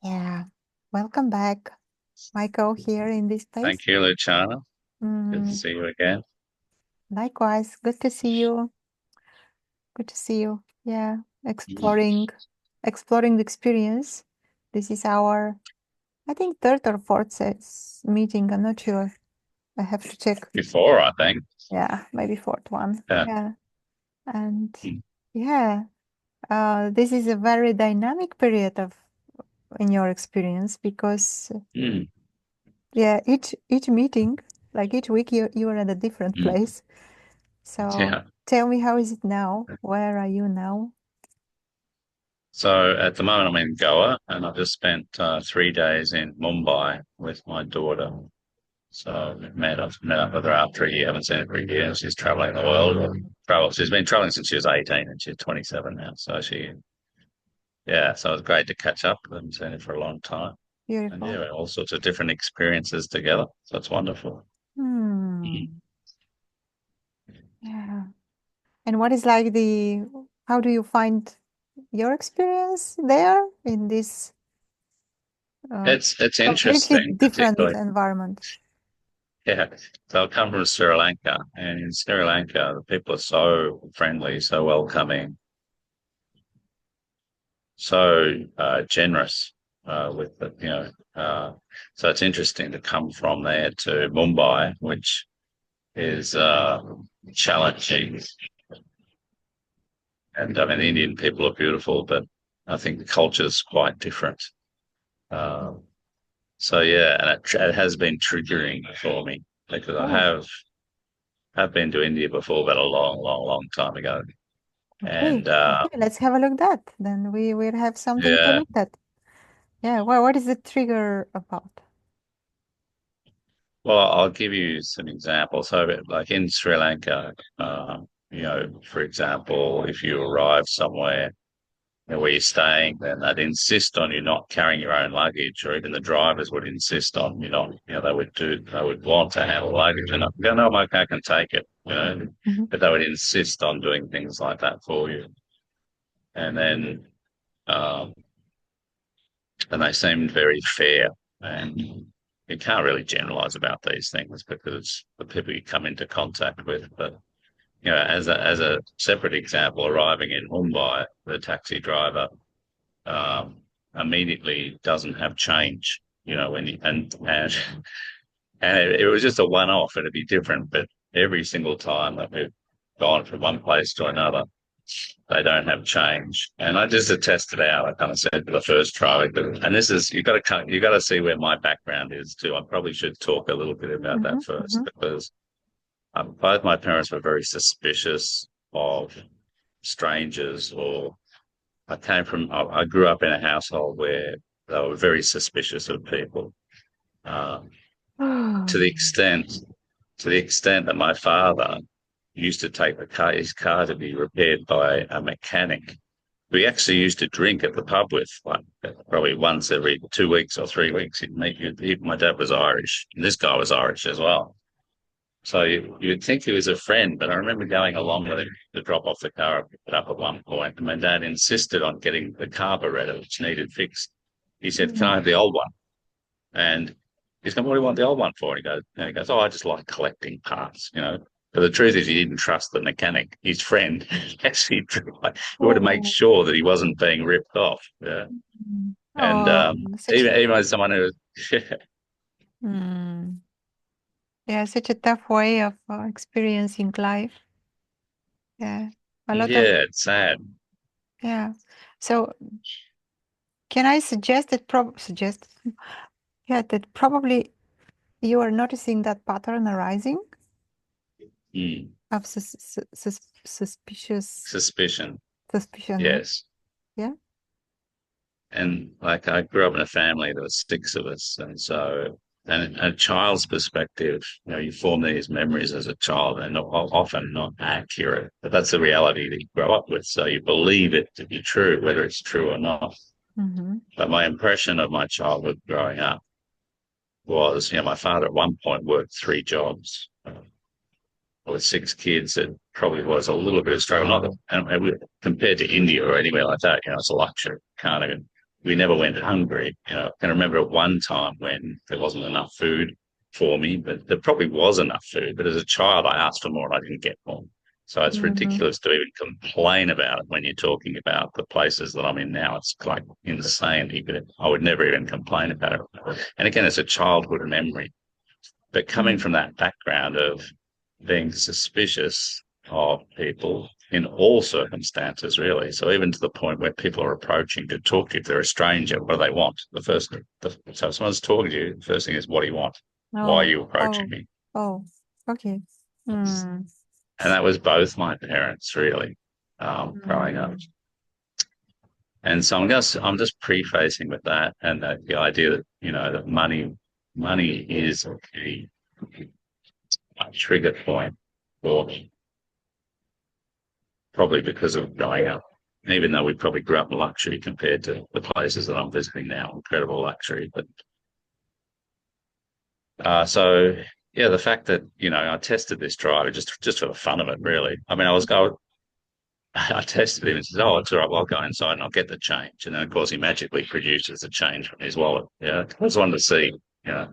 Yeah. Welcome back, Michael, here in this place. Thank you, Luchana. Good to Mm, see you again. likewise. Good to see you. Good to see you. Yeah. Exploring the experience. This is our, I think, third or fourth meeting. I'm not sure. I have to check. Before, I think. Yeah, maybe fourth one. Yeah. Yeah. And yeah, this is a very dynamic period in your experience because Mm. yeah, each meeting, like each week, you are at a different Mm. place. So Yeah. tell me, how is it now? Where are you now? So at the moment, I'm in Goa, and I've just spent 3 days in Mumbai with my daughter. So I've met up with her after a year. I haven't seen her for a year. And she's traveling the world. She's been traveling since she was 18, and she's 27 now. So it was great to catch up. I haven't seen her for a long time. And Beautiful. yeah, all sorts of different experiences together. So it's wonderful. Mm. Hmm. Yeah. And what is like how do you find your experience there in this uh, It's completely interesting, different particularly. environment? Yeah. So I come from Sri Lanka, and in Sri Lanka, the people are so friendly, so welcoming, so generous with the, so it's interesting to come from there to Mumbai, which is challenging. And I mean, the Indian people are beautiful, but I think the culture is quite different. Uh, so yeah, and it has been triggering for me because I Oh, have been to India before, but a long, long, long time ago. okay. And Okay, let's have a look at that. Then we will have something to yeah, look at. Yeah, well, what is the trigger about? well, I'll give you some examples. So, like in Sri Lanka, for example, if you arrive somewhere where you're staying, then they'd insist on you not carrying your own luggage, or even the drivers would insist on you not, they would want to handle luggage, and I go, no, okay, I can take it, Mhm. but they would insist on doing things like that for you. And then, um, and they seemed very fair. And you can't really generalize about these things because it's the people you come into contact with. But as a separate example, arriving in Mumbai, the taxi driver um, immediately doesn't have change. When you, and it was just a one-off. It'd be different, but every single time that we've gone from one place to another, they don't have change. And I just tested out. I kind of said the first try, and this is you got to see where my background is too. I probably should talk a little bit about that Mhm, first mhm. because both my parents were very suspicious of strangers. Or I grew up in a household where they were very suspicious of people. Um, to the extent that my father used to take his car to be repaired by a mechanic we actually used to drink at the pub with, like probably once every 2 weeks or 3 weeks. He'd meet you. My dad was Irish, and this guy was Irish as well. So you'd think he was a friend, but I remember going along with him to drop off the car and pick it up at one point, and my dad insisted on getting the carburetor, which needed fixed. He said, "Can I Mm. have the old one?" And he's going, "What do you want the old one for?" And he goes, "Oh, I just like collecting parts." But the truth is, he didn't trust the mechanic. His friend actually like, he wanted to make Oh, sure that he wasn't being ripped off. Yeah. mm. And Oh, such even as someone who, mm. Yeah, such a tough way of experiencing life. Yeah, a lot of yeah, it's sad. yeah. So can I suggest yeah, that probably you are noticing that pattern arising Mm. of suspicious Suspicion. suspicion, yeah? Yes. Yeah. And like I grew up in a family, there was six of us, and so and a child's perspective, you form these memories as a child, and often not accurate. But that's the reality that you grow up with, so you believe it to be true, whether it's true or not. Mm-hmm. But my impression of my childhood growing up was, my father at one point worked three jobs. With six kids, it probably was a little bit of struggle. Not that, and compared to India or anywhere like that, it's a luxury. Can't even. we never went hungry. I can remember at one time when there wasn't enough food for me, but there probably was enough food. But as a child, I asked for more and I didn't get more. So it's Mm-hmm. ridiculous to even complain about it when you're talking about the places that I'm in now. It's like insanity, but I would never even complain about it. And again, it's a childhood memory. But coming from that background of being suspicious of people in all circumstances, really. So even to the point where people are approaching to talk to you, if they're a stranger, what do they want? So if someone's talking to you, the first thing is, what do you want? Why are Oh, you approaching oh, me? oh, okay. Mm. And that was both my parents, really, growing up. Mm. And so I'm just prefacing with that, and that the idea that that money is a key trigger point for probably because of growing up. Even though we probably grew up in luxury compared to the places that I'm visiting now, incredible luxury. But so yeah, the fact that I tested this driver just for the fun of it, really. I mean, I was going. I tested him and said, "Oh, it's all right. Well, I'll go inside and I'll get the change." And then, of course, he magically produces the change from his wallet. Yeah, I just wanted to see. Yeah.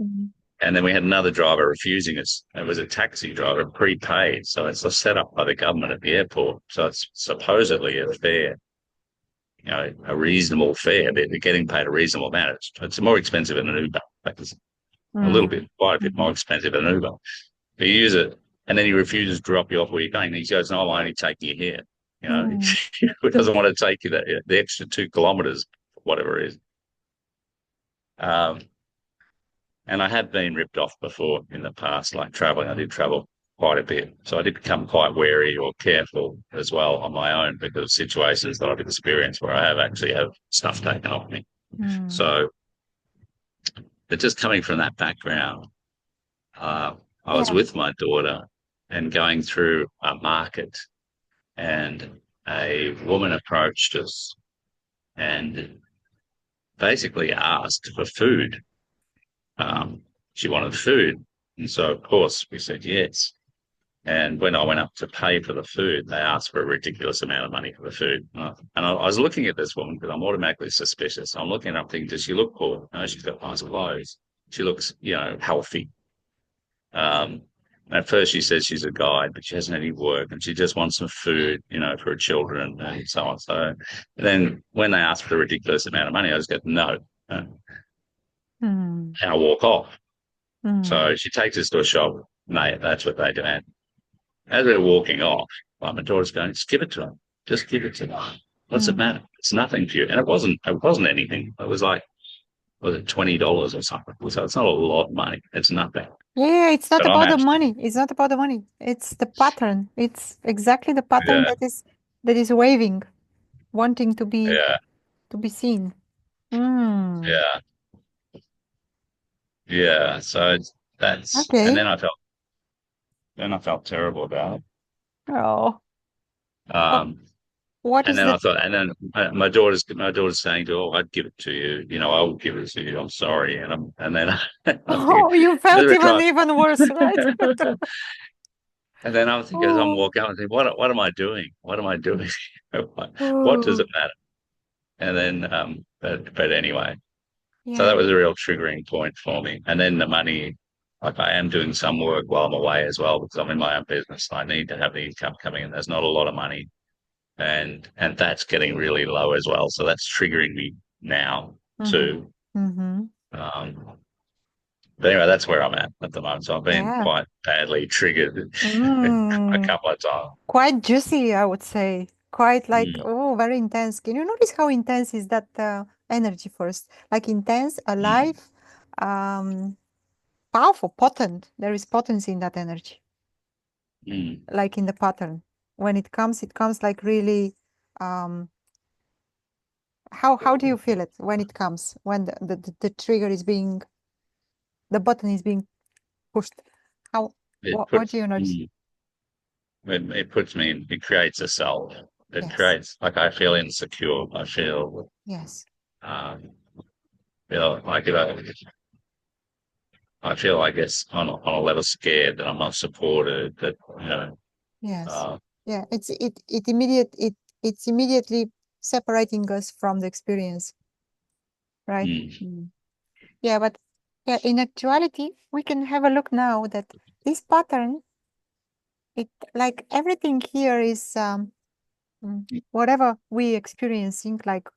Mhm. And then we had another driver refusing us. It was a taxi driver, prepaid. So it's set up by the government at the airport. So it's supposedly a fare, a reasonable fare. They're getting paid a reasonable amount. It's more expensive than an Uber. In fact, it's a little bit, Mm. quite a bit more Mhm. expensive than an Uber. But you use it, and then he refuses to drop you off where you're going. He goes, "No, I'll only take you here." Mm. Who doesn't want to take you the extra 2 kilometers, whatever it is. Um, and I have been ripped off before in the past, like traveling. I did travel quite a bit. So I did become quite wary or careful as well on my own because of situations that I've experienced where I have actually have stuff taken off me. Mm. So, but just coming from that background, I was Yeah. with my daughter and going through a market, and a woman approached us and basically asked for food. She wanted food. And so, of course, we said yes. And when I went up to pay for the food, they asked for a ridiculous amount of money for the food. And I was looking at this woman because I'm automatically suspicious. I'm looking at her, I'm thinking, does she look poor? No, she's got nice clothes. She looks, healthy. Um, at first, she says she's a guide, but she hasn't any work and she just wants some food, for her children and so on. So then when they ask for a ridiculous amount of money, I just go, no. Mm. And I walk off. Mm. So she takes us to a shop. Mate, that's what they demand. As we're walking off, my daughter's going, just give it to him. Just give it to him. What's it Mm. matter? It's nothing to you. And it wasn't anything. It was like, was it $20 or something? So it's not a lot of money. It's nothing. Yeah, it's not But I'm about the absolutely, money. It's not about the money. It's the pattern. It's exactly the pattern yeah, that is waving, wanting yeah, to be seen. Mm. yeah, yeah. So and Okay. then I felt terrible about Oh, it. oh, what And is then the I thought, and then my daughter's saying to, "Oh, I'd give it to you. I will give it to you. I'm sorry." And then I think, Oh, you as felt we're trying, even worse, right? and then I'm thinking, as I'm Oh, walking, I'm thinking, what am I doing? What am I doing? What does oh, it matter? And then, but anyway, so that yeah. was a real triggering point for me. And then the money, like I am doing some work while I'm away as well because I'm in my own business. I need to have the income coming in. There's not a lot of money, and that's getting really low as well. So that's triggering me now Mm-hmm. too. Mm-hmm. Um, but anyway, that's where I'm at the moment. So I've been Yeah. quite badly triggered a Mm. couple of times. Quite juicy, I would say. Quite like, Mm, oh, very intense. Can you notice how intense is that energy first? Like intense, mm, alive, um, powerful, potent. There is potency in that energy, mm. like in the pattern. When it comes like really. Um, how do you feel it when it comes? When the trigger is being, the button is being pushed? How? It What do puts you notice? it puts me in. It creates a self. It Yes. creates like I feel insecure. Yes. Um, feel like I feel I guess on a level scared that I'm not supported. That Yes. uh, Yeah. It's immediately separating us from the experience, right? mm, Yeah, but yeah, in actuality, we can have a look now that this pattern, it like everything here is whatever we experiencing, like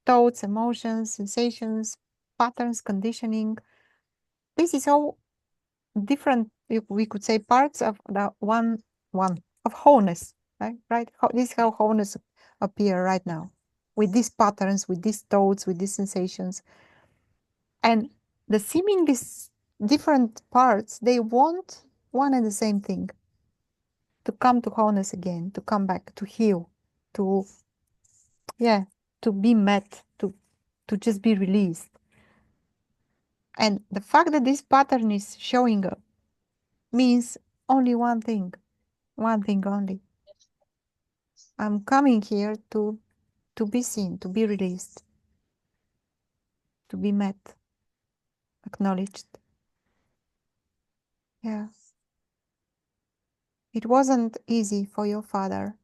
thoughts, emotions, sensations, patterns, conditioning. This is all different, if we could say, parts of the one of wholeness, right? Right. This is how wholeness appear right now, with these patterns, with these thoughts, with these sensations, and the seemingly different parts. They want one and the same thing: to come to wholeness again, to come back, to heal, to yeah, to be met, to just be released. And the fact that this pattern is showing up means only one thing only. I'm coming here to be seen, to be released, to be met, acknowledged. Yeah. It wasn't easy for your father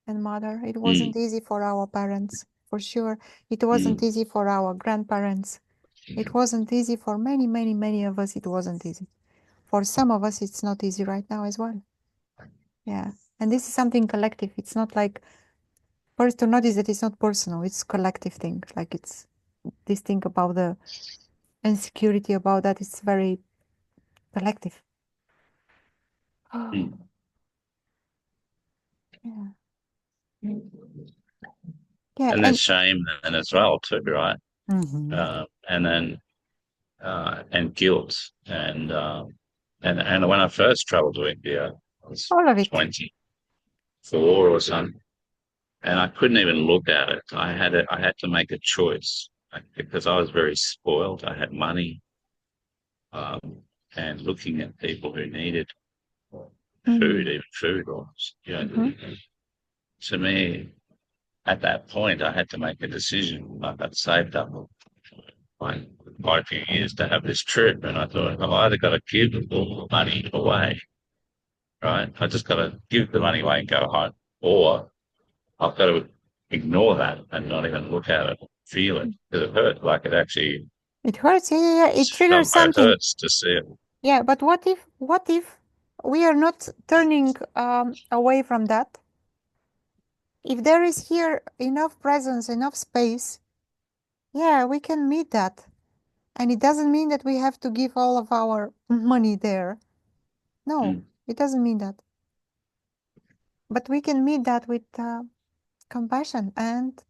and mother. It wasn't mm, easy for our parents, for sure. It wasn't mm, easy for our grandparents. It wasn't easy for many, many, many of us. It wasn't easy. For some of us, it's not easy right now as well. Yeah. And this is something collective. It's not like, first to notice that it's not personal, it's collective thing. Like it's this thing about the insecurity about that, it's very collective. mm. Yeah. Yeah. And there's And shame then as well too, right? mhm. And then and guilt and when I first travelled to India, I was All of it. 24 or something, and I couldn't even look at it. I had to make a choice because I was very spoiled. I had money, um, and looking at people who needed food, Mm. even food was, you Hmm. know, to me at that point, I had to make a decision. Like I'd saved up like quite a few years to have this trip, and I thought I've either got to give all the money away, right? I just got to give the money away and go home, or I've got to ignore that and not even look at it, feel it, because it hurt. Like it actually It hurts. Yeah, yeah, yeah. It triggers it something. hurts to see it. Yeah, but what if we are not turning away from that? If there is here enough presence, enough space, yeah, we can meet that. And it doesn't mean that we have to give all of our money there. No, Mm, it doesn't mean that. But we can meet that with compassion and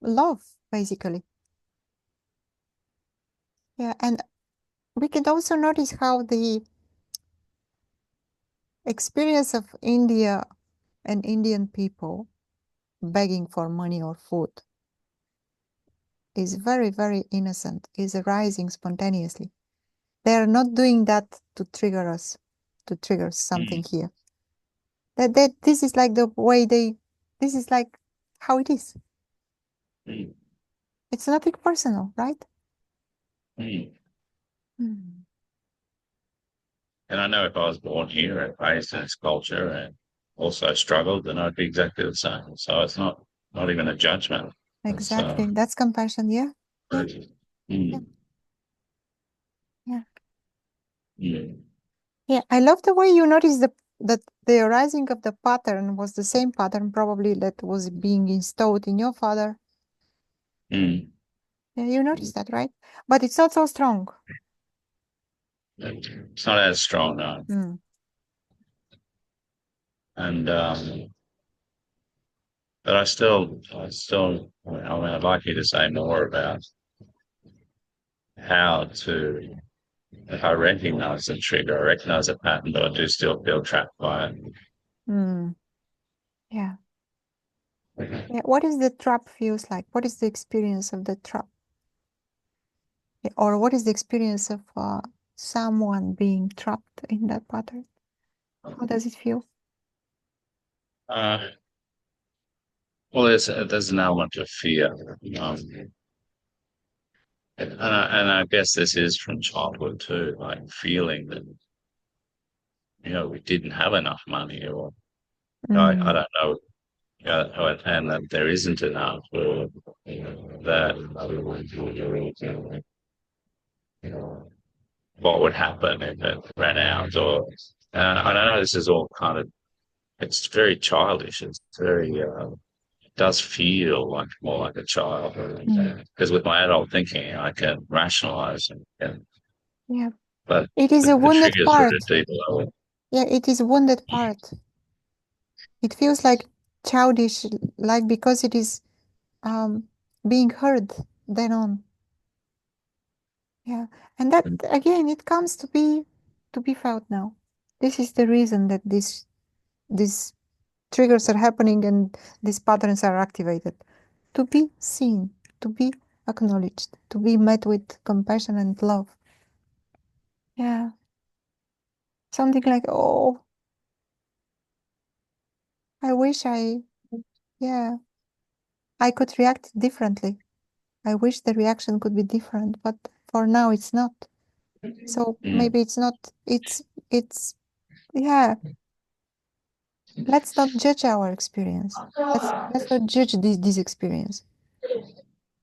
love, basically. Yeah, and we can also notice how the experience of India and Indian people begging for money or food is very, very innocent, is arising spontaneously. They are not doing that to trigger us, to trigger something mm, here. That this is like the way this is like how it is. mm, It's nothing personal, right? mm. Mm. And I know if I was born here and raised in this culture and also struggled, then I'd be exactly the same. So it's not even a judgment. It's Exactly. That's compassion. Yeah. Yeah. Yeah. mm, Yeah. mm, Yeah. I love the way you notice that the arising of the pattern was the same pattern probably that was being installed in your father. mm. Yeah, you notice that, right? But it's not so strong. It's not as strong, no. Mm. And but I mean, I'd like you to say more about how to, if I recognize the trigger, I recognize a pattern, but I do still feel trapped by Mm. Yeah. it. Yeah. What is the trap feels like? What is the experience of the trap? Yeah, or what is the experience of someone being trapped in that pattern? How does it feel? Uh, well, there's an element of fear, and I guess this is from childhood too, like feeling that we didn't have enough money, or I Mm. don't know, and that there isn't enough, or that what would happen if it ran out, or I don't know. This is all kind of it's very childish. It's very it does feel like more like a child Mm. because with my adult thinking, I can rationalize Yeah. but It is a the wounded triggers are at a part. deeper level. Yeah, it is a wounded part. It feels like childish, like because it is um, being heard then on. Yeah, and that again, it comes to be felt now. This is the reason that these triggers are happening and these patterns are activated. To be seen, to be acknowledged, to be met with compassion and love. Yeah, something like, oh, I wish yeah, I could react differently. I wish the reaction could be different, but for now it's not. So Mm. maybe it's not, it's, yeah, let's not judge our experience. Let's not judge this experience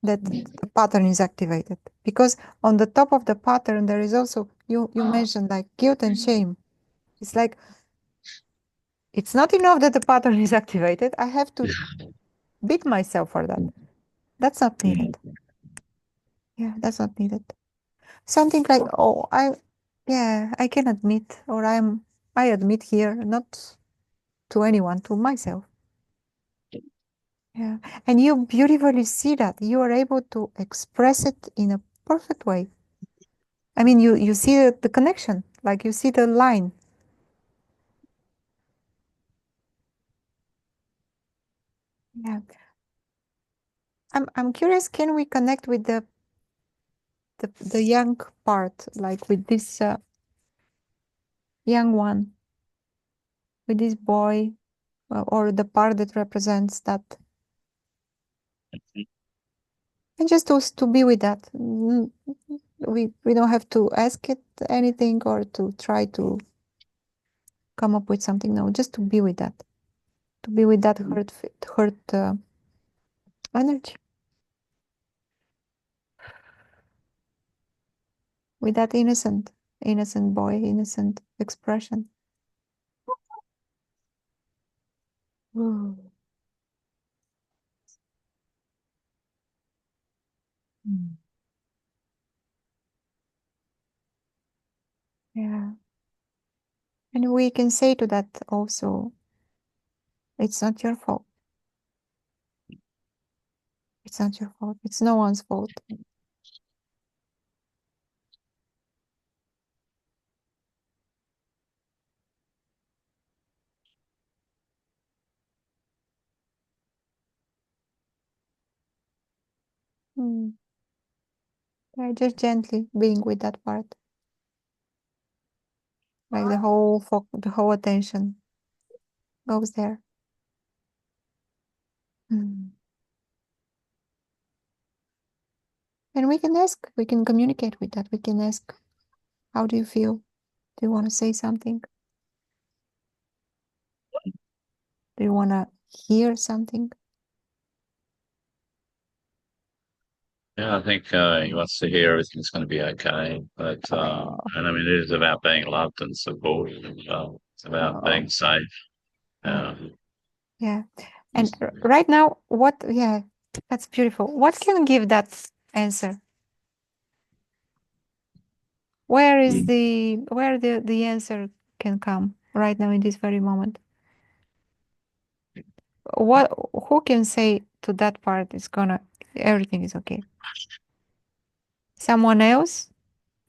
that the pattern is activated. Because on the top of the pattern, there is also, you mentioned like guilt and shame. It's like, it's not enough that the pattern is activated. I have to beat myself for that. That's not needed. Mm. Yeah, that's not needed. Something like, oh, yeah, I can admit, or I admit here, not to anyone, to myself. Yeah. And you beautifully see that. You are able to express it in a perfect way. I mean, you see the connection, like you see the line. Yeah. I'm curious, can we connect with the young part, like with this young one, with this boy, or the part that represents that, and just to be with that. We don't have to ask it anything or to try to come up with something. No, just to be with that, to be with that hurt energy, with that innocent boy, innocent expression. Mm. Yeah. And we can say to that also, it's not your fault. It's not your fault. It's no one's fault. Mm. Yeah, just gently being with that part, like the whole attention goes there. Mm. And we can ask, we can communicate with that. We can ask, how do you feel? Do you want to say something? Do you want to hear something? Yeah, I think he wants to hear everything's going to be okay. But Oh, and I mean, it is about being loved and supported. It's about oh, being safe. oh, Um, yeah. And right now, yeah, that's beautiful. What can give that answer? Where the answer can come right now in this very moment? Who can say to that part it's gonna, everything is okay? Someone else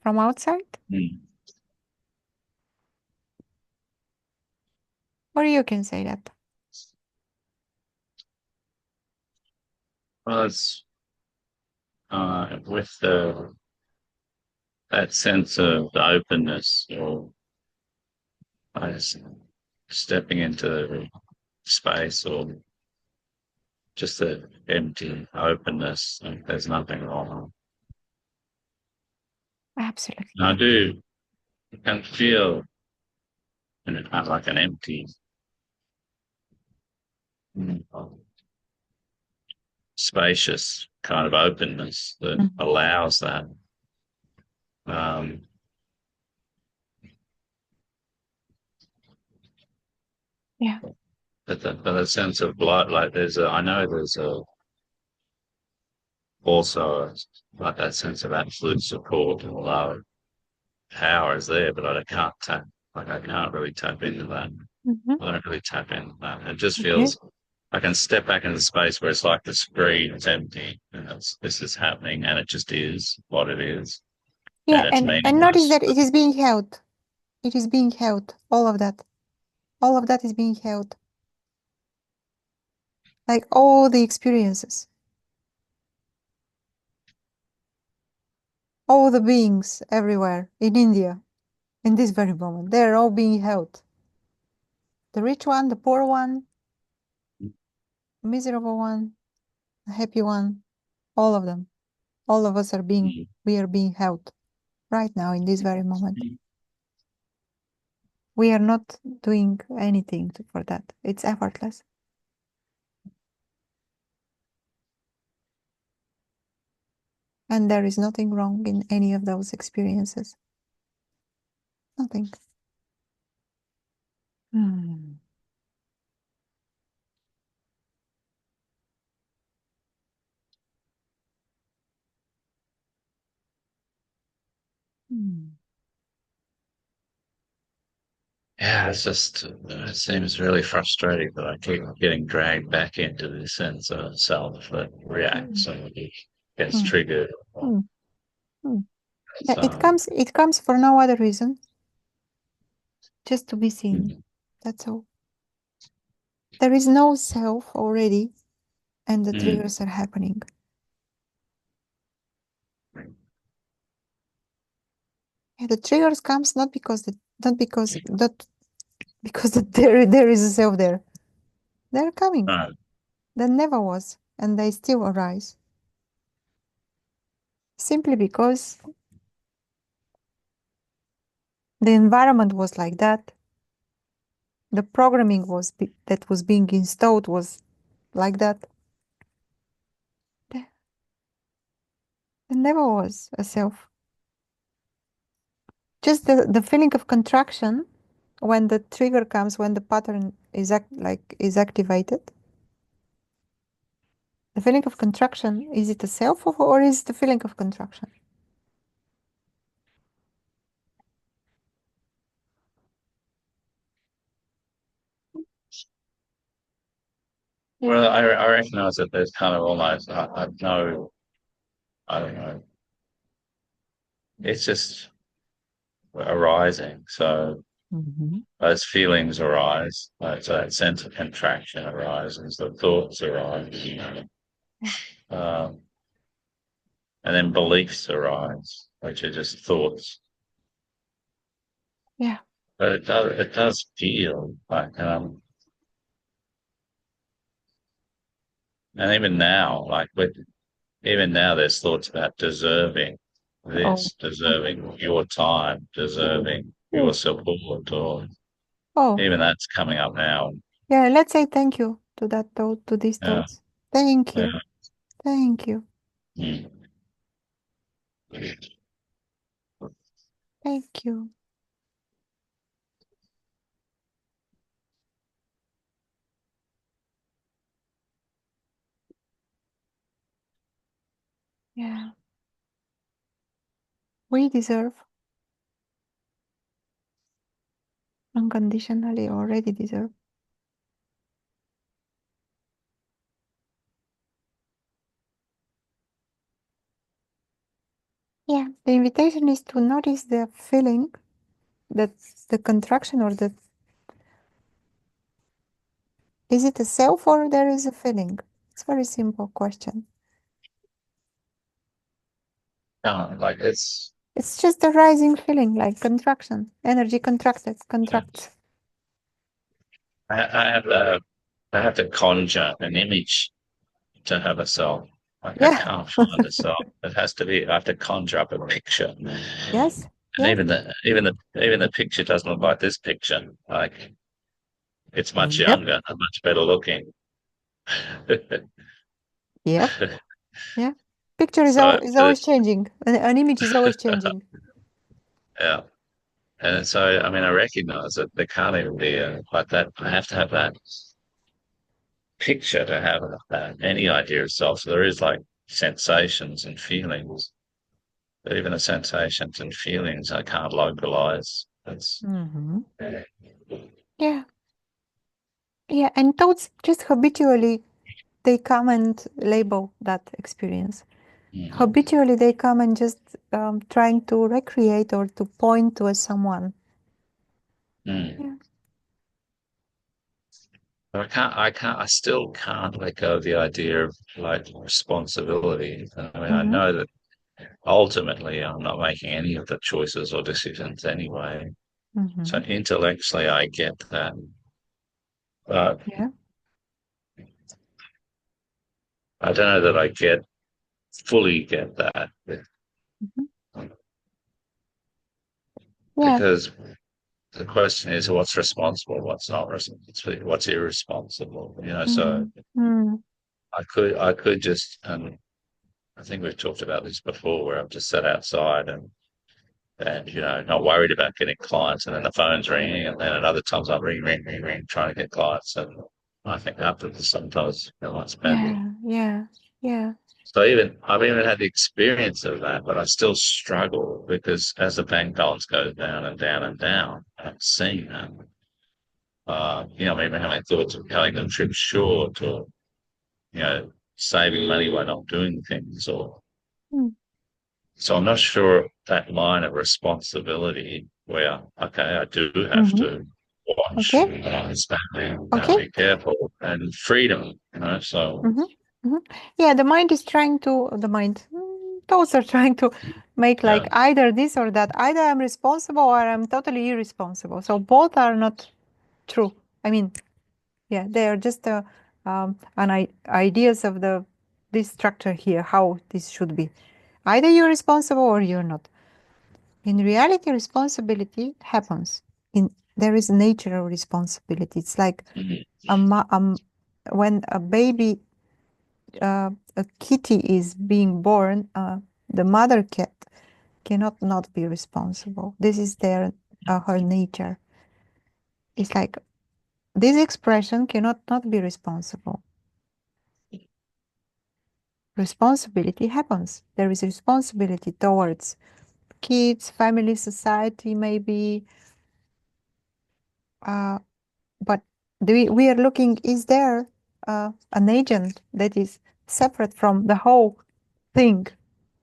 from outside? mm. Or you can say that? Well, it's with the that sense of the openness or just stepping into space or just the empty openness. Like there's nothing wrong. And I Absolutely. do can feel like an empty spacious kind of openness that Mhm. allows that. Um, Yeah. but the sense of light, like I know there's also like that sense of absolute support and love. Power is there, but I can't really tap into that. Hmm. I don't really tap into that. It just Okay. feels I can step back into space where it's like the screen is empty and this is happening and it just is what it is Yeah, and it's and notice meaningless. that it is being held. It is being held. All of that. All of that is being held. Like all the experiences, all the beings everywhere in India, in this very moment, they're all being held. The rich one, the poor one, the miserable one, the happy one, all of them. All of us we are being held right now in this very moment. We are not doing anything for that. It's effortless. And there is nothing wrong in any of those experiences. Nothing. Hmm. Hmm. Yeah, it seems really frustrating that I keep getting dragged back into this sense of self that Hmm. reacts and gets Hmm. triggered. Hmm. Hmm. Yeah, So, it comes for no other reason, just to be seen. That's all. There is no self already, and the mm, triggers are happening. Yeah, the triggers comes not because that because that there is a self there. They're coming. no, There never was, and they still arise. Simply because the environment was like that. The programming that was being installed was like that. There never was a self. Just the feeling of contraction when the trigger comes, when the pattern is activated. The feeling of contraction, is it a self or is it the feeling of contraction? well, I recognize that there's kind of almost, I know, I don't know, it's just arising. So Mhm. those feelings arise, so that sense of contraction arises, the thoughts arise, um, and then beliefs arise, which are just thoughts. Yeah. But it does feel like, and even now, even now, there's thoughts about deserving Oh. this, deserving your time, deserving your Oh. support, or Oh. even that's coming up now. Yeah. Let's say thank you to that thought, to these Yeah, thoughts. Thank yeah. you. Thank you. Mm. Thank you. Yeah. We deserve unconditionally already deserve. Yeah. The invitation is to notice the feeling that the contraction or the is it a self or there is a feeling? It's a very simple question. Like it's, It's just a rising feeling like contraction, energy contracted, yeah. contracts. I have to conjure an image to have a self. Like I Yeah. can't find a self. It has to be. I have to conjure up a picture, Yes. and Yes. even the picture doesn't look like this picture. Like it's much Yep. younger and much better looking. Yep. Yeah. Picture So, is but always changing. An image is always changing. yeah. And so, I mean, I recognize that there can't even be like that. I have to have that picture to have any idea of self. So there is like sensations and feelings, but even the sensations and feelings I can't localize. That's Hmm. Yeah. Yeah. And thoughts just habitually they come and label that experience. mm, Habitually they come and just trying to recreate or to point to a someone. mm. Yeah. But I still can't let go of the idea of like responsibility. I mean, I Mm-hmm. know that ultimately I'm not making any of the choices or decisions anyway. So Mm-hmm. intellectually, I get that, but Yeah. I don't know that I fully get that Mm-hmm. Yeah. because the question is what's responsible, what's not responsible, what's irresponsible. So Mm-hmm. I could just, and I think we've talked about this before, where I've just sat outside and not worried about getting clients, and then the phone's ringing, and then at other times I'm ring, trying to get clients, and I think afterwards sometimes it's bad. Yeah. Yeah. Yeah. So I've even had the experience of that, but I still struggle because as the bank balance goes down and down and down, I'm seeing that. I'm even having thoughts of cutting the trip short or, saving money by not doing things or Mm. so I'm not sure that line of responsibility where, okay, I do have Mm-hmm. to watch Okay. what I'm spending, Okay. be careful and freedom. Mm-hmm. Mm-hmm. Yeah, the mind, thoughts are trying to make like Yeah. either this or that. Either I'm responsible or I'm totally irresponsible. So both are not true. I mean, yeah, they are just ideas of this structure here, how this should be. Either you're responsible or you're not. In reality, responsibility happens. There is a nature of responsibility. It's like Mhm. when a kitty is being born, the mother cat cannot not be responsible. This is her nature. It's like this expression cannot not be responsible. Responsibility happens. There is responsibility towards kids, family, society, maybe. Uh, but we are looking, is there an agent that is separate from the whole thing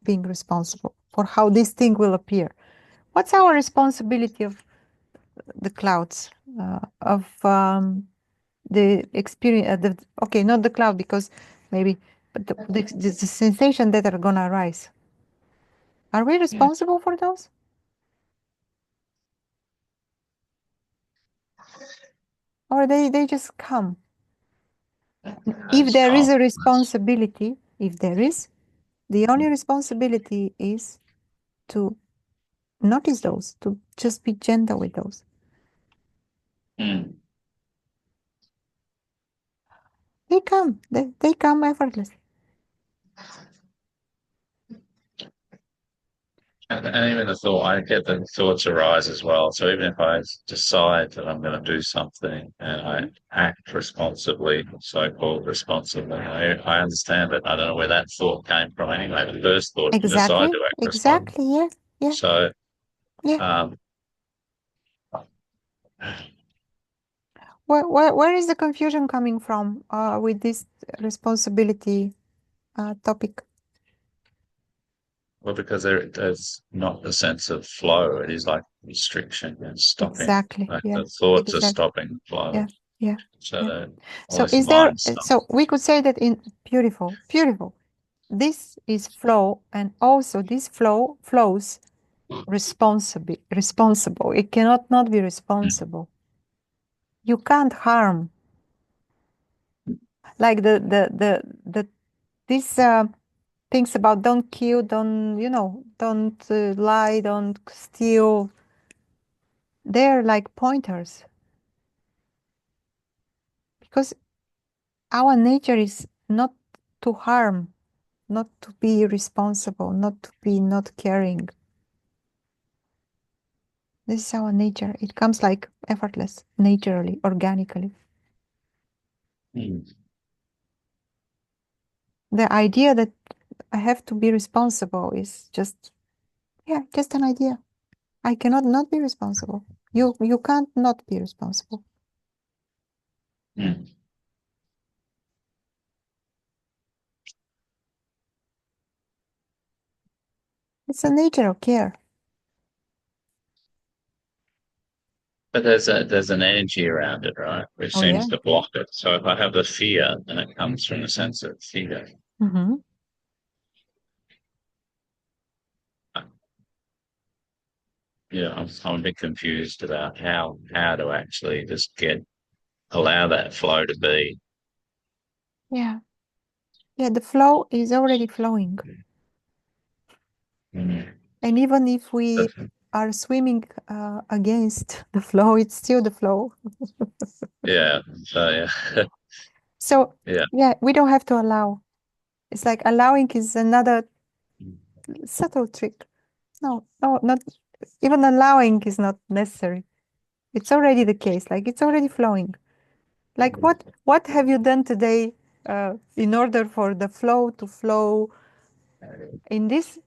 being responsible for how this thing will appear? What's our responsibility of the clouds, of the experience? Okay, not the cloud because maybe, but the sensation that are gonna arise. Are we responsible for those, or they just come? I If just there is can't. a responsibility, if there is, the only responsibility is to notice those, to just be gentle with those. Mm. They come effortlessly. And even the thought, I get the thoughts arise as well. So even if I decide that I'm going to do something and I act responsibly, so-called responsibly, I understand it. I don't know where that thought came from anyway. The first thought to decide Exactly, to act responsibly. exactly. Yeah, yeah, So, yeah. um, Where is the confusion coming from with this responsibility topic? well, because there's not the sense of flow. It is like restriction and stopping. Exactly. Like Yeah, the thoughts are exactly. stopping flow. Yeah, yeah, So yeah. that So almost the is there? mind stops. So we could say that in beautiful, beautiful. This is flow, and also this flow flows responsible. It cannot not be responsible. You can't harm like the these things about don't kill, don't lie, don't steal. They're like pointers because our nature is not to harm, not to be irresponsible, not to be not caring. This is our nature. It comes like effortless, naturally, organically. Mm. The idea that I have to be responsible is just, yeah, just an idea. I cannot not be responsible. You can't not be responsible. Mm. It's a nature of care. But there's an energy around it, right? Which Oh yeah. seems to block it. So if I have the fear, then it comes from a sense of fear. Mm-hmm. Yeah, I'm a bit confused about how to actually just allow that flow to be. Yeah. Yeah, the flow is already flowing. Mm. And even if we But- are swimming against the flow, it's still the flow. yeah. So yeah. So Yeah. yeah, we don't have to allow. It's like allowing is another subtle trick. No, no, not even allowing is not necessary. It's already the case. Like it's already flowing. Like what have you done today in order for the flow to flow in this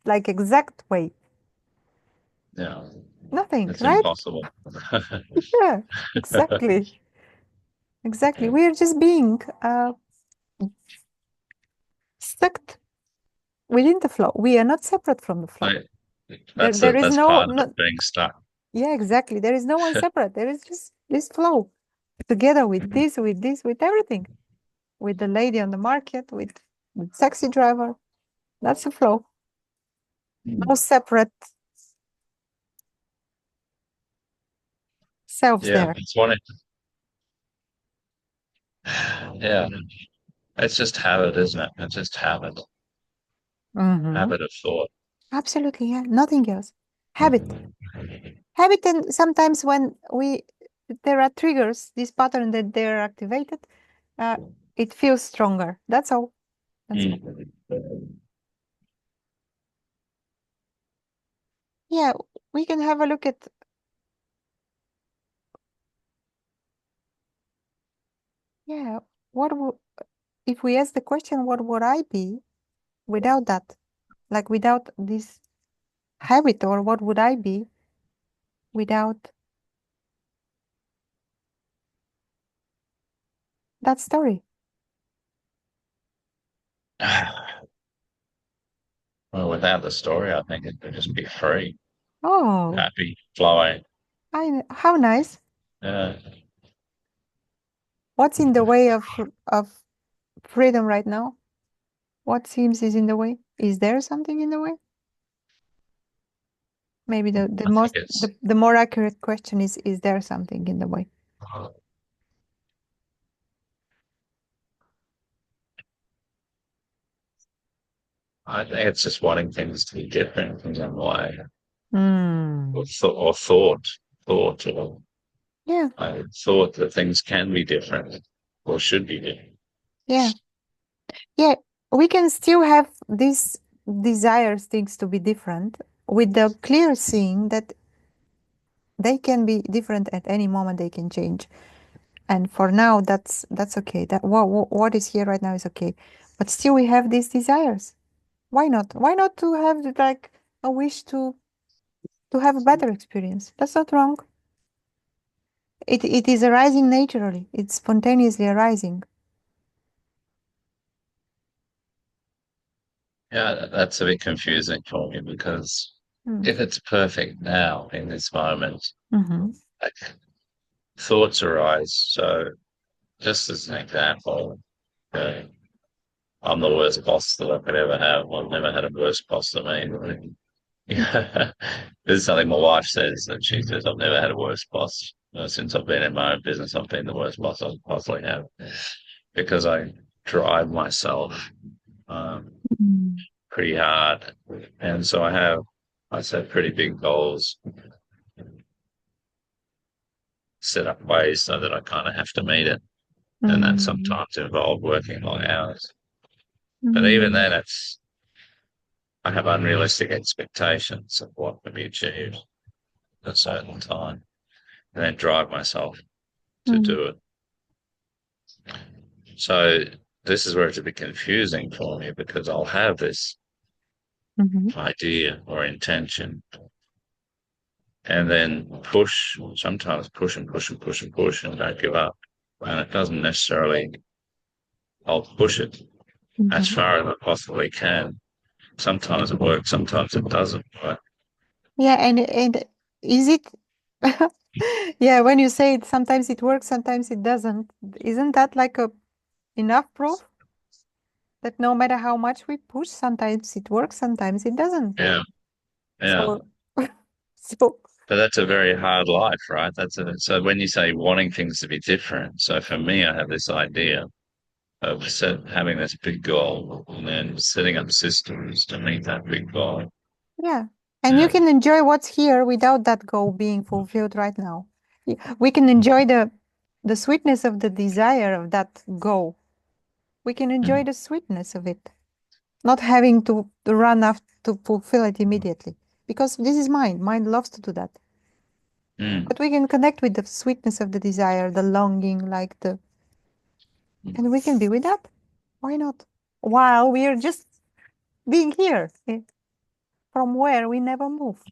like exact way? Yeah. Nothing, It's right? impossible. Yeah, exactly. Exactly. We are just being stuck within the flow. We are not separate from the flow. Like, There is that's no, part of it no, being stuck. yeah, exactly. There is no one separate. There is just this flow together with everything, with the lady on the market, with the taxi driver. That's the flow. No separate selves Yeah, there. it's one. Yeah, it's just habit, isn't it? It's just habit, Mm-hmm. habit of thought. Absolutely, yeah. Nothing else. Habit. Habit, and sometimes when there are triggers, this pattern that they're activated, uh, it feels stronger. That's all. That's all. Mm. Yeah, we can have a look at, yeah, if we ask the question, what would I be without that? Like without this habit, or what would I be without that story? Well, without the story, I think it could just be free, Oh, happy, flowing. how nice. Yeah. What's in the way of freedom right now? What seems is in the way? Is there something in the way? Maybe the I think most it's. the more accurate question is there something in the way? I think it's just wanting things to be different in some way, Hmm. or thought, or Yeah, I thought that things can be different, or should be different. yeah, yeah. We can still have these desires, things to be different, with the clear seeing that they can be different at any moment. They can change, and for now, that's okay. That what is here right now is okay. But still, we have these desires. Why not? Why not to have like a wish to have a better experience? That's not wrong. It is arising naturally. It's spontaneously arising. Yeah, that's a bit confusing for me because Mm. if it's perfect now in this moment, Mm-hmm. like thoughts arise. So, just as an example, uh, I'm the worst boss that I could ever have. I've never had a worse boss than me. Yeah. This is something my wife says, that she says, I've never had a worse boss. Since I've been in my own business, I've been the worst boss I possibly have because I drive myself Mm. pretty hard. And so I set pretty big goals, set up ways so that I kind of have to meet it. and that Mm. sometimes involved working long hours. But even Mm. then, I have unrealistic expectations of what can be achieved at a certain time, and then drive myself to Mm. do it. So this is where it's a bit confusing for me because I'll have this Mhm. idea or intention and then sometimes push and push and push and push and don't give up. And it doesn't necessarily, I'll push it as Mhm. far as I possibly can. Sometimes it works, sometimes it doesn't. But Yeah, and is it yeah, when you say it, sometimes it works, sometimes it doesn't. Isn't that like a enough proof that no matter how much we push, sometimes it works, sometimes it doesn't. yeah, yeah. So so But that's a very hard life, right? So when you say wanting things to be different, so for me, I have this idea of having this big goal and then setting up systems to meet that big goal. yeah. And you Yeah. can enjoy what's here without that goal being fulfilled right now. We can enjoy the sweetness of the desire of that goal. We can enjoy Mm, the sweetness of it, not having to run after to fulfill it immediately. Because this is mind. Mind loves to do that. mm, But we can connect with the sweetness of the desire, the longing, like the and we can be with that. Why not? While we are just being here, from where we never move.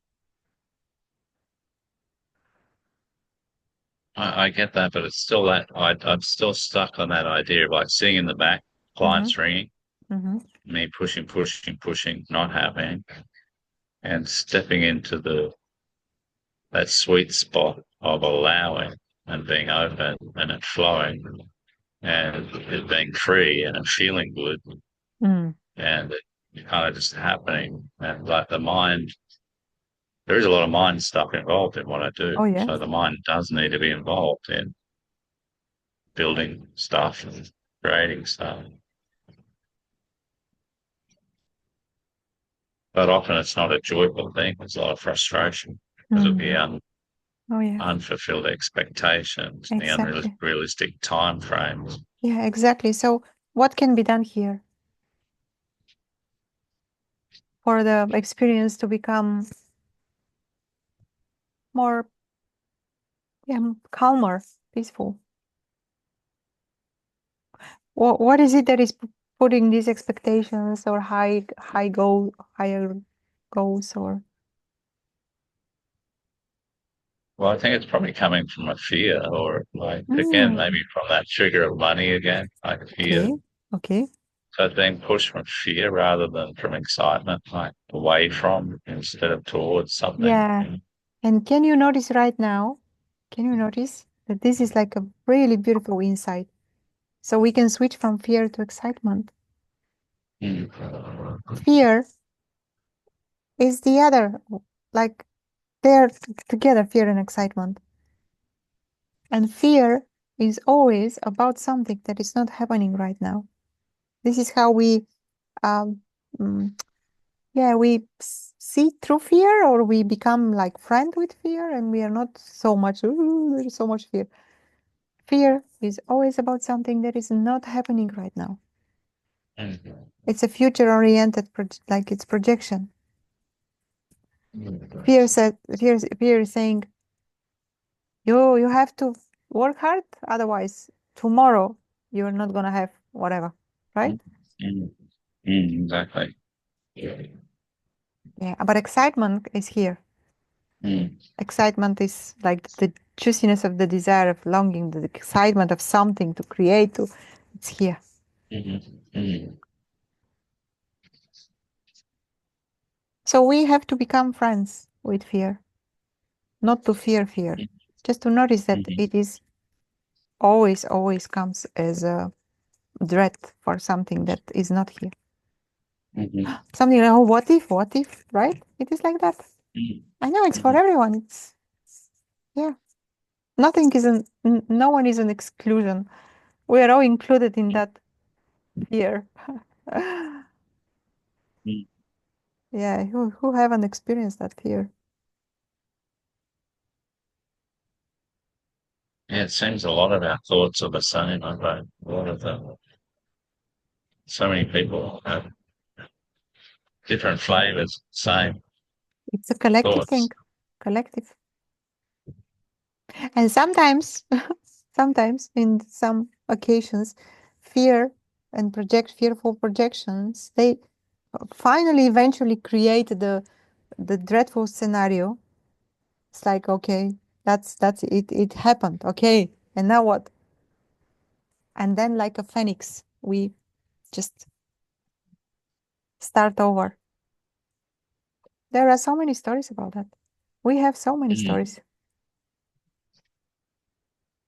I get that, but it's still I'm still stuck on that idea of like seeing in the back, Mm-hmm, clients ringing, mm-hmm, me pushing, pushing, pushing, not happening, and stepping into that sweet spot of allowing and being open and it flowing and it being free and it feeling good mm. and it kind of just happening. And like the mind, there is a lot of mind stuff involved in what I do. Oh yeah. So the mind does need to be involved in building stuff and creating stuff. But often it's not a joyful thing. There's a lot of frustration because of the Mm. Oh yeah. unfulfilled expectations, the Exactly. unrealistic time frames. Yeah, exactly. So what can be done here for the experience to become more, yeah, calmer, peaceful? What is it that is putting these expectations or higher goals or Well, I think it's probably coming from a fear or like, again, maybe mm, from that trigger of money again, like fear. okay, okay. So it's being pushed from fear rather than from excitement, like away from instead of towards something. Yeah. And can you notice right now? Can you notice that this is like a really beautiful insight? So we can switch from fear to excitement. Mm. Fear is the other, like they're together, fear and excitement. And fear is always about something that is not happening right now. This is how we, um, mm, yeah, we see through fear or we become like friend with fear and we are not so much, "Ooh, there's so much fear." Fear is always about something that is not happening right now. Mm. It's a future oriented, like it's projection. Mm. Fear is saying, you have to work hard, otherwise tomorrow you're not gonna have whatever, right? Mm. Mm. Mm. Exactly. Yeah, but excitement is here. Mm. Excitement is like the juiciness of the desire of longing, the excitement of something to create. It's here. Mm. Mm. So we have to become friends with fear, not to fear fear, just to notice that Mm. it is always comes as a dread for something that is not here. Mm. Something like, oh, what if, right? It is like that. Mm. I know it's for Mm. everyone. It's, yeah, nothing is no one is an exclusion. We are all included in that fear. Mm. Yeah, who haven't experienced that fear? Yeah, it seems a lot of our thoughts are the same, aren't they? A lot of them. So many people have different flavors, same It's a collective thing, thoughts. collective. And sometimes, sometimes in some occasions, fear and fearful projections, they finally eventually create the dreadful scenario. It's like, okay, that's it. It happened. Okay, and now what? And then, like a phoenix, we just start over. There are so many stories about that. We have so many Mm. stories.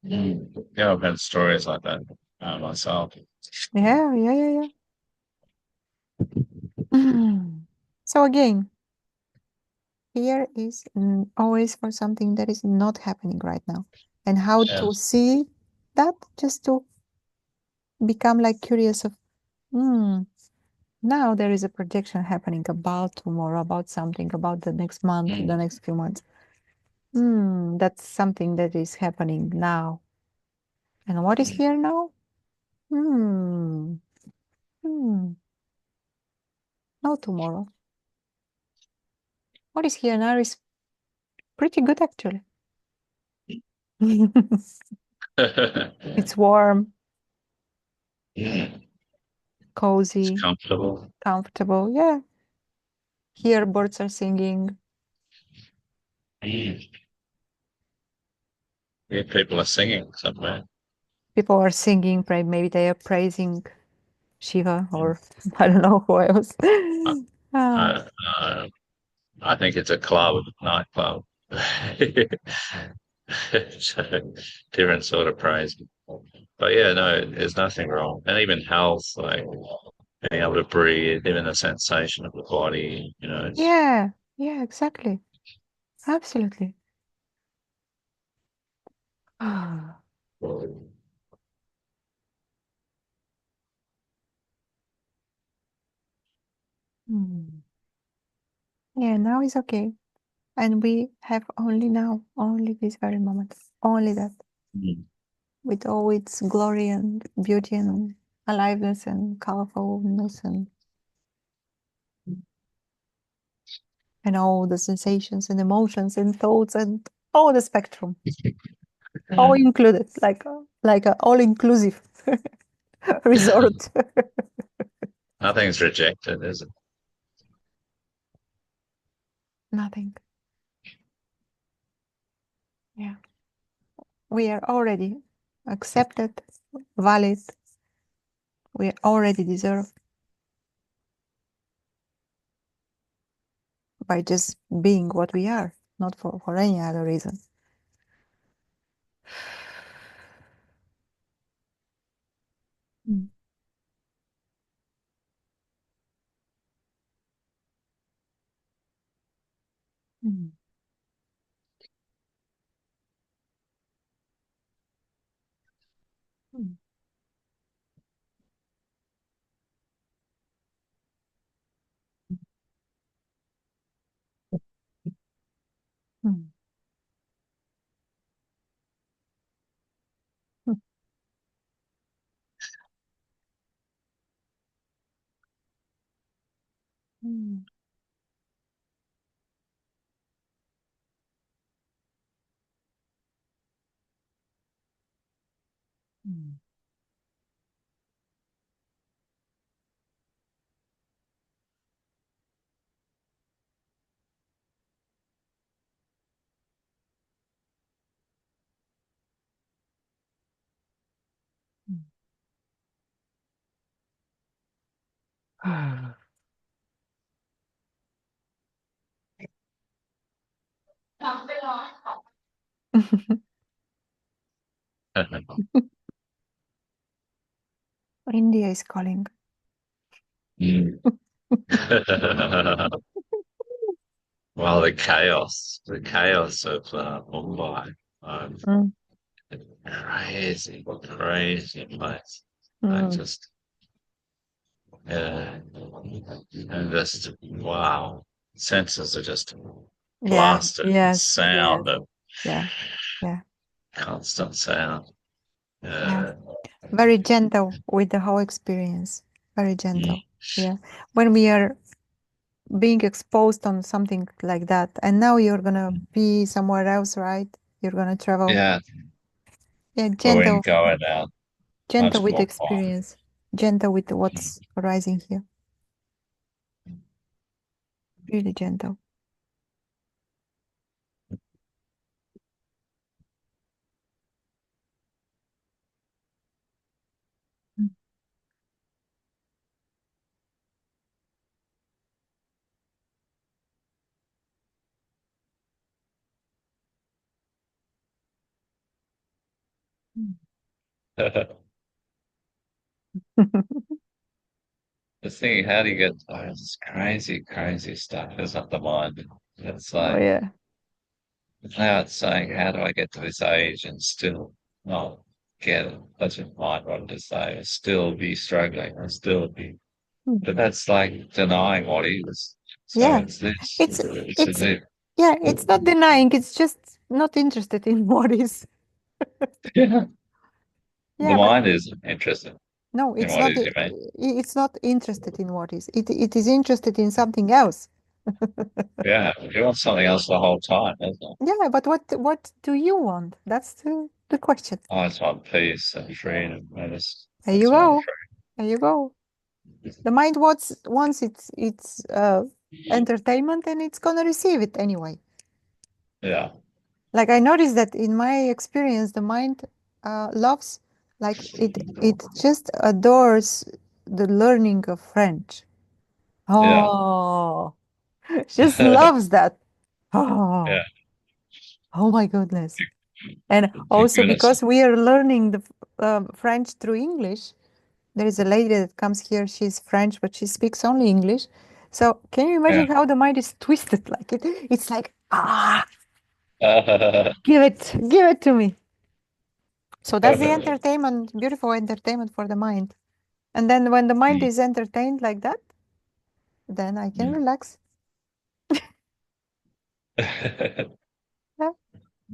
Mm. Yeah, I've had stories like that myself. Yeah, yeah, yeah, yeah. So again, fear is always for something that is not happening right now. And how Yeah. to see that, just to become like curious of, hmm, now there is a projection happening about tomorrow, about something, about the next month, the Mm. next few months. That's something that is happening now. And what is here now? Hmm, hmm, no tomorrow. What is here now is pretty good actually. It's warm, Mm. It's cozy, comfortable. comfortable. Yeah. Here birds are singing. Mm. Yeah, people are singing somewhere. People are singing, maybe they are praising Shiva or I don't know who else. I, Ah, I, I think it's a club, nightclub. So, different sort of praise. But yeah, no, there's nothing wrong. And even health, like being able to breathe, even the sensation of the body, it's yeah, yeah, exactly. Absolutely. Ah, hmm. Yeah, now is okay. And we have only now, only this very moment, only that, mm, with all its glory and beauty and aliveness and colorfulness and all the sensations and emotions and thoughts and all the spectrum, all included, like a all inclusive resort. nothing's rejected, is it? Nothing. Yeah. We are already accepted, valid. We already deserve by just being what we are, not for any other reason. Mm. Mm. Mm. Mm. Mm. Mm. Mm. India is calling. Mm. Well, the chaos of Mumbai, Mm. crazy, crazy place. I Mm. just, yeah, and just wow, senses are just Yeah, blasted. The yes, yes. sound of Yeah, yeah. constant sound. Yeah. Uh, Very gentle with the whole experience. Very mm, gentle. Yeah. When we are being exposed on something like that, and now you're gonna be somewhere else, right? You're gonna travel. yeah, Yeah, going, gentle, going out, gentle much with the more quiet. experience, gentle with what's arising here. Really gentle. Mm. The thing, how do you get this crazy, crazy stuff is up the mind? It's Oh like, yeah. now it's saying, how do I get to this age and still not get it? That's what mind wanted to say, still be struggling and still be, Mm. but that's like denying what is. So Yeah. it's this, It's it's a it's this. yeah, it's not denying, it's just not interested in what is. Yeah. The Yeah, but mind is interested no, in it's what not is, you mean? it's not interested in what is. It is interested in something else. Yeah, you want something else the whole time, isn't it? Yeah, but what do you want? That's the question. I just want peace and freedom. There I you just want go. There you go. The mind wants its entertainment, and it's gonna receive it anyway. yeah, Like I noticed that in my experience, the mind loves, like it just adores the learning of French. yeah, Oh, just loves that. yeah. Oh, oh my goodness. And Thank also goodness. because we are learning the French through English, there is a lady that comes here. She's French, but she speaks only English. So can you Yeah. imagine how the mind is twisted? Like it's like give it to me. So that's the entertainment, beautiful entertainment for the mind. And then when the mind is entertained like that, then I can relax. Yeah.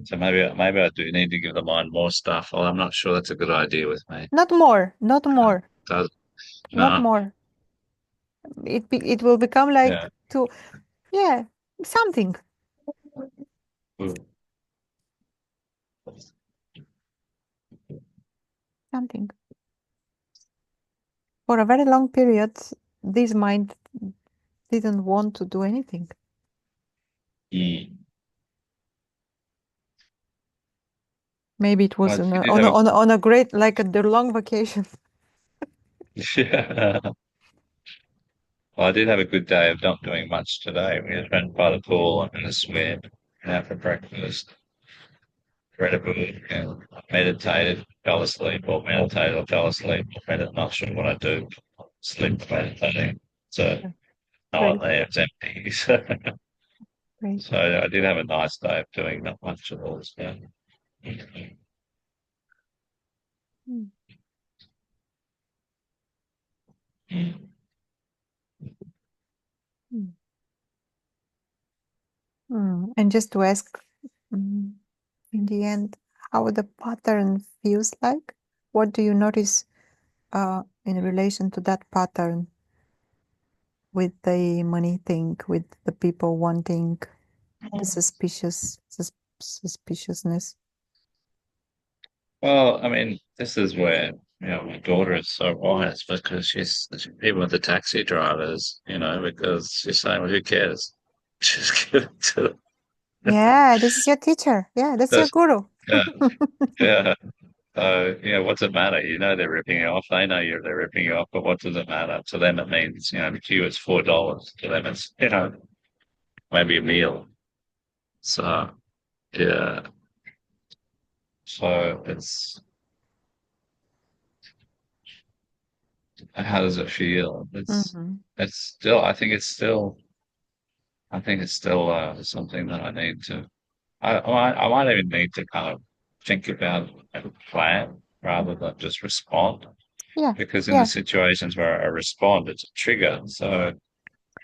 So maybe I do need to give the mind more stuff. Well, I'm not sure that's a good idea with me. Not more, not more, Does not no? more. It will become like Yeah. to yeah something something for a very long period. This mind didn't want to do anything. Mm. Maybe it was Well, you did have a on a great like a the long vacation. yeah. Well, I did have a good day of not doing much today. We just went by the pool and had a swim, and out for breakfast, read a book, and meditated, fell asleep, or meditated, or fell asleep. Not sure what I do. Sleep meditating. So Yeah, no one great, there. It's empty. great. So I did have a nice day of doing not much at all. So. Mm. Mm. And just to ask, mm, in the end, how the pattern feels like? What do you notice in relation to that pattern with the money thing, with the people wanting the suspiciousness? Well, I mean, this is where my daughter is so wise because even with the taxi drivers, because she's saying, "Well, who cares? Just give it to them." Yeah, this is your teacher. Yeah, that's your That's, guru. yeah, yeah. What's it matter? They're ripping you off. They know they're ripping you off, but what does it matter? To them, it means to you it's $4. To them, it's maybe a meal. So yeah, so it's how does it feel? Hmm. It's still. I think it's still something that I need to. I might even need to kind of think about and plan rather than just respond. Yeah, Because in the yeah, situations where I respond, it's a trigger. So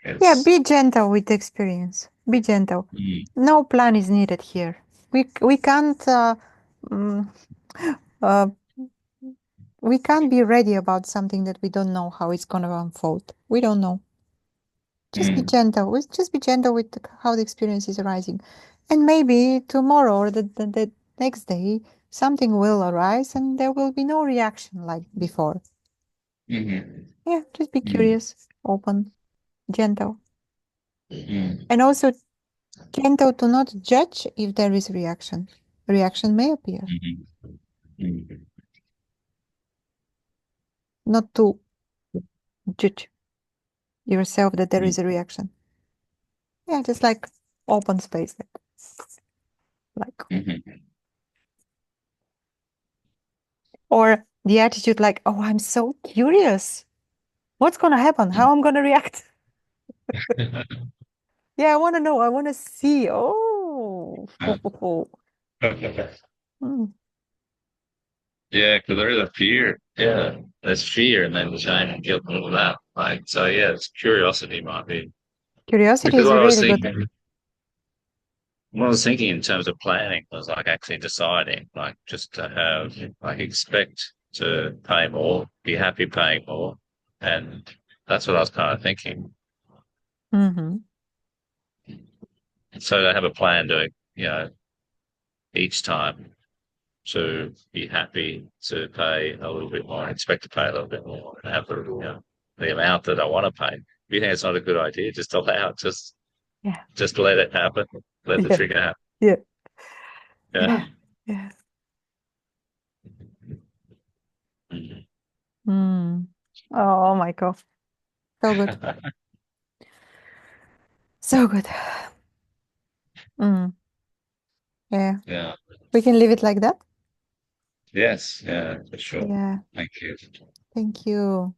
yeah. it's Be gentle with the experience. Be gentle. mm, No plan is needed here. We can't. Mm, uh, we can't be ready about something that we don't know how it's going to unfold. We don't know. Just be Mm, gentle. Just be gentle with how the experience is arising. And maybe tomorrow or the next day, something will arise and there will be no reaction like before. mhm, Yeah, just be mm, curious, open, gentle. mm, And also gentle to not judge if there is reaction. Reaction may appear. mhm, mm, Not to judge yourself that there mm, is a reaction. Yeah, just like open space. Like mhm, or the attitude like, oh, I'm so curious. What's gonna happen? How I'm gonna react? Yeah, I wanna know. I wanna see. Oh. Mm. Yeah, because there is a fear. Yeah, there's fear and then shame and guilt and all that. Like, so yeah, it's curiosity might be Curiosity because is really good. what I was thinking in terms of planning was like actually deciding, like just to have, like expect to pay more, be happy paying more, and that's what I was kind of thinking. Hmm. So to have a plan to, each time to be happy to pay a little bit more, expect to pay a little bit more, and have the amount that I want to pay. If you think it's not a good idea, just allow it, Yeah. just let it happen, let the Yeah. trigger happen. Yeah. Yeah. Yeah. Yeah. Mhm. Mm. Oh, Michael. So good. So good. Mm. Yeah. Yeah. We can leave it like that. Yes. Yeah. For sure. Yeah. Thank you. Thank you.